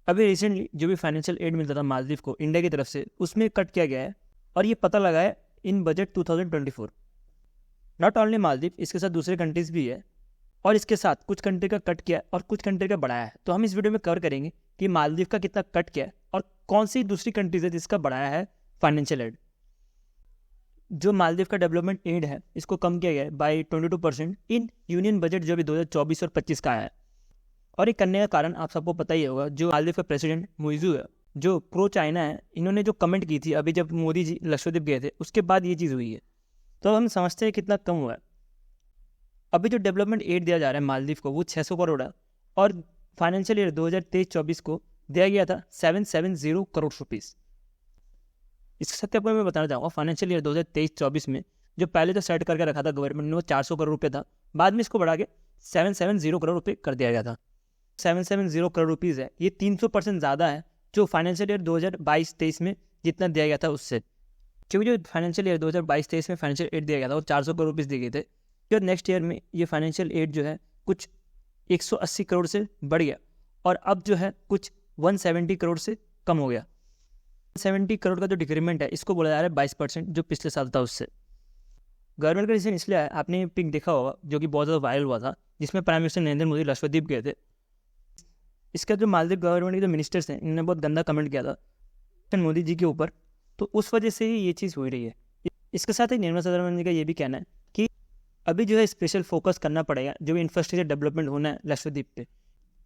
अभी रिसेंटली जो भी फाइनेंशियल एड मिलता था मालदीव को इंडिया की तरफ से, उसमें कट किया गया है और ये पता लगा है इन बजट 2024। नॉट ओनली मालदीव, इसके साथ दूसरे कंट्रीज भी है और इसके साथ कुछ कंट्री का कट किया है और कुछ कंट्री का बढ़ाया है। तो हम इस वीडियो में कवर करेंगे कि मालदीव का कितना कट किया है और कौन सी दूसरी कंट्रीज है जिसका बढ़ाया है फाइनेंशियल एड। जो मालदीव का डेवलपमेंट एड है इसको कम किया गया है बाई 22% इन यूनियन बजट जो भी 2024 और 25 का है। और ये करने का कारण आप सबको पता ही होगा, जो मालदीव का प्रेसिडेंट मुइज़ू है जो प्रो चाइना है, इन्होंने जो कमेंट की थी अभी जब मोदी जी लक्षद्वीप गए थे उसके बाद ये चीज़ हुई है। तो हम समझते हैं कितना कम हुआ है। अभी जो डेवलपमेंट एड दिया जा रहा है मालदीव को वो 600 करोड़ है और फाइनेंशियल ईयर 2023-24 को दिया गया था 770 करोड़ रुपीज़। इसके साथ आपको मैं बताना चाहूँगा फाइनेंशियल ईयर 2023-24 में जो पहले तो सेट करके रखा था गवर्नमेंट ने वो 400 करोड़ रुपये था, बाद में इसको बढ़ा के 770 करोड़ रुपये कर दिया गया था। 770 करोड़ रुपीज़ है, ये 300% ज़्यादा है जो फाइनेंशियल ईयर 2022-23 में जितना दिया गया था उससे। क्योंकि जो फाइनेंशियल ईयर 2022-23 में फाइनेंशियल एड दिया गया था वो 400 करोड़ रुपीज़ दिए गए थे। फिर नेक्स्ट ईयर में ये फाइनेंशियल एड जो है कुछ 180 करोड़ से बढ़ गया और अब जो है कुछ 170 करोड़ से कम हो गया। 70 करोड़ का जो डिक्रीमेंट है इसको बोला जा रहा है 22% जो पिछले साल था उससे। गवर्नमेंट का रीजन इसलिए है, आपने पिक देखा होगा जो कि बहुत ज़्यादा वायरल हुआ था जिसमें प्राइम मिनिस्टर नरेंद्र मोदी लक्षद्वीप गए थे। इसका जो मालदीव गवर्नमेंट के जो मिनिस्टर्स हैं इन्होंने बहुत गंदा कमेंट किया था मोदी जी के ऊपर, तो उस वजह से ही ये चीज़ हो रही है। इसके साथ ही निर्मला सीतारमण जी का ये भी कहना है कि अभी जो है स्पेशल फोकस करना पड़ेगा जो भी इंफ्रास्ट्रक्चर डेवलपमेंट होना है लक्षद्वीप पे,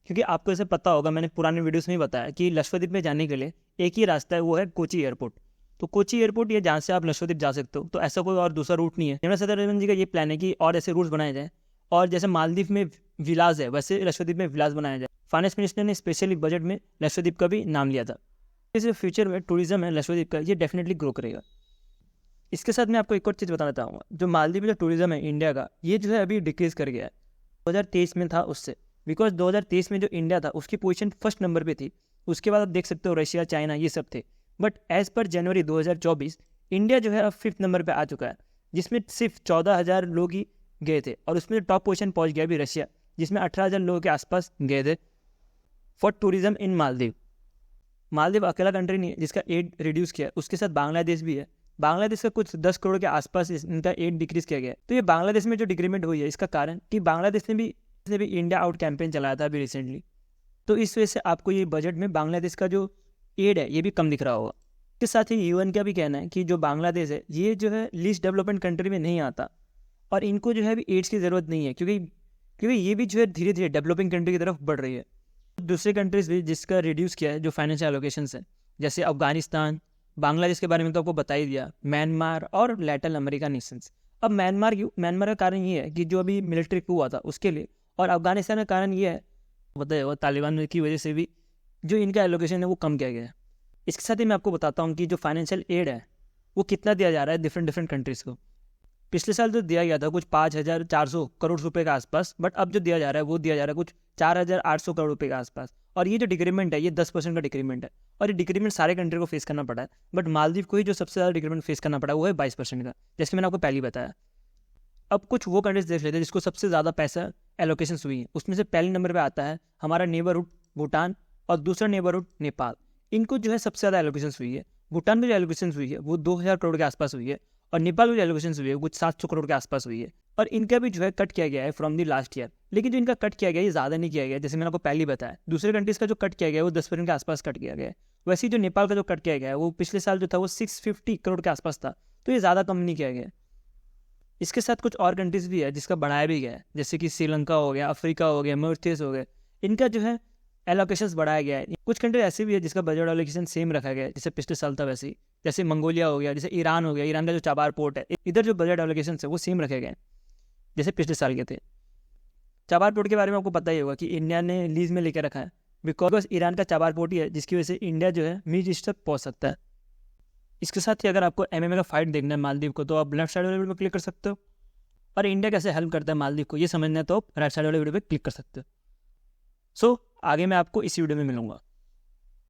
क्योंकि आपको ऐसे पता होगा, मैंने पुराने वीडियोस में ही बताया कि लक्षद्वीप में जाने के लिए एक ही रास्ता है, वो है कोची एयरपोर्ट। तो कोची एयरपोर्ट ये जहाँ से आप लक्षद्वीप जा सकते हो, तो ऐसा कोई और दूसरा रूट नहीं है। निर्मला सीतारमण जी का ये प्लान है कि और ऐसे रूट्स बनाए जाए और जैसे मालदीव में विलास है वैसे लक्षद्वीप में विलास बनाया जाए। फाइनेंस मिनिस्टर ने स्पेशली बजट में लक्षद्वीप का भी नाम लिया था। इस फ्यूचर में टूरिज्म है लक्षद्वीप का, ये डेफिनेटली ग्रो करेगा। इसके साथ मैं आपको एक और चीज़ बताना चाहूँगा, जो मालदीव में जो टूरिज्म है इंडिया का, ये जो है अभी डिक्रीज कर गया है 2023 में था उससे, बिकॉज 2023 में जो इंडिया था उसकी पोजीशन फर्स्ट नंबर पे थी। उसके बाद आप देख सकते हो रशिया, चाइना ये सब थे, but as per January 2024 India जो है अब 5th नंबर पे आ चुका है, जिसमें सिर्फ 14,000 लोग ही गए थे और उसमें टॉप पोजीशन पहुंच गया भी रशिया, जिसमें 18,000 लोगों के आसपास गए थे for tourism in Maldives. Maldives अकेला कंट्री नहीं है जिसका एड रिड्यूस किया, उसके साथ बांग्लादेश भी है। बांग्लादेश का कुछ 10 करोड़ के आसपास इनका एड डिक्रीज किया गया है। तो ये बांग्लादेश में जो डिक्रीमेंट हुई है इसका कारण कि बांग्लादेश ने भी इंडिया आउट कैंपेन चलाया था अभी रिसेंटली, तो इस वजह से आपको ये बजट में बांग्लादेश का जो एड है ये भी कम दिख रहा होगा। इसके साथ ही यूएन का भी कहना है कि जो बांग्लादेश है ये जो है लीस्ट डेवलपमेंट कंट्री में नहीं आता और इनको जो है अभी एड्स की ज़रूरत नहीं है, क्योंकि ये भी जो है धीरे धीरे डेवलपिंग कंट्री की तरफ बढ़ रही है। दूसरे कंट्रीज भी जिसका रिड्यूस किया है जो फाइनेंशियल एलोकेशंस है, जैसे अफगानिस्तान, बांग्लादेश के बारे में तो आपको बता ही दिया, म्यांमार और लैटिन अमेरिका नेशंस। अब म्यांमार का कारण ये है कि जो अभी मिलिट्री coup हुआ था उसके लिए, और अफगानिस्तान का कारण ये है बताया तालिबान की वजह से भी जो इनका एलोकेशन है वो कम किया गया है। इसके साथ ही मैं आपको बताता हूँ कि जो फाइनेंशियल एड है वो कितना दिया जा रहा है डिफरेंट कंट्रीज़ को। पिछले साल जो दिया गया था कुछ 5,400 करोड़ रुपए के आसपास, बट अब जो दिया जा रहा है वो दिया जा रहा है कुछ 4,800 करोड़ रुपए के आसपास। और ये जो डिक्रीमेंट है ये 10% का डिक्रीमेंट है और ये डिक्रीमेंट सारे कंट्री को फेस करना पड़ा है, बट मालदीव को ही जो सबसे ज़्यादा डिक्रीमेंट फेस करना पड़ा है वो है 22% का, जैसे मैंने आपको पहले बताया। अब कुछ वो कंट्रीज देख लेते हैं जिसको सबसे ज़्यादा पैसा एलोकेशन हुई है। उसमें से पहले नंबर पर आता है हमारा नेबरहुड भूटान और दूसरा नेबरहुड नेपाल। इनको जो है सबसे ज़्यादा एलोकेशन हुई है। भूटान में जो एलोकेशन हुई है वो 2,000 करोड़ के आसपास हुई है और नेपाल में जो एलोकेशन हुई है कुछ 700 करोड़ के आसपास हुई है। और इनका भी जो है कट किया गया है फ्रॉम दी लास्ट ईयर, लेकिन जो इनका कट किया गया है ये ज़्यादा नहीं किया गया है, जैसे मैंने आपको पहले ही बताया। दूसरे कंट्रीज़ का जो कट किया गया है वो 10% के आसपास कट किया गया है। वैसे ही जो नेपाल का जो कट किया गया है वो पिछले साल जो था वो 650 करोड़ के आसपास था, तो ये ज़्यादा कम नहीं किया गया है। इसके साथ कुछ और कंट्रीज़ भी है जिसका बढ़ाया भी गया है, जैसे कि श्रीलंका हो गया, अफ्रीका हो गया, मॉरिशस हो गया, इनका जो है एलोकेशंस बढ़ाया गया है। कुछ कंट्री ऐसे भी है जिसका बजट एलोकेशन सेम रखा गया है जैसे पिछले साल था वैसे ही, जैसे मंगोलिया हो गया, जैसे ईरान हो गया, ईरान का जो चाबार पोर्ट है इधर जो बजट एलोकेशन है वो सेम रखे गए जैसे पिछले साल के थे। चाबार पोर्ट के बारे में आपको पता ही होगा कि इंडिया ने लीज में लेकर रखा है, बिकॉज ईरान का चाबार पोर्ट ही है जिसकी वजह से इंडिया जो है मिड ईस्ट तक पहुँच सकता है। इसके साथ ही अगर आपको MMA का फाइट देखना है मालदीव को तो आप लेफ्ट साइड वाले वीडियो पर क्लिक कर सकते हो, और इंडिया कैसे हेल्प करता है मालदीव को ये समझना है तो आप राइट साइड वाले वीडियो पर क्लिक कर सकते हो। सो आगे मैं आपको इसी वीडियो में मिलूंगा।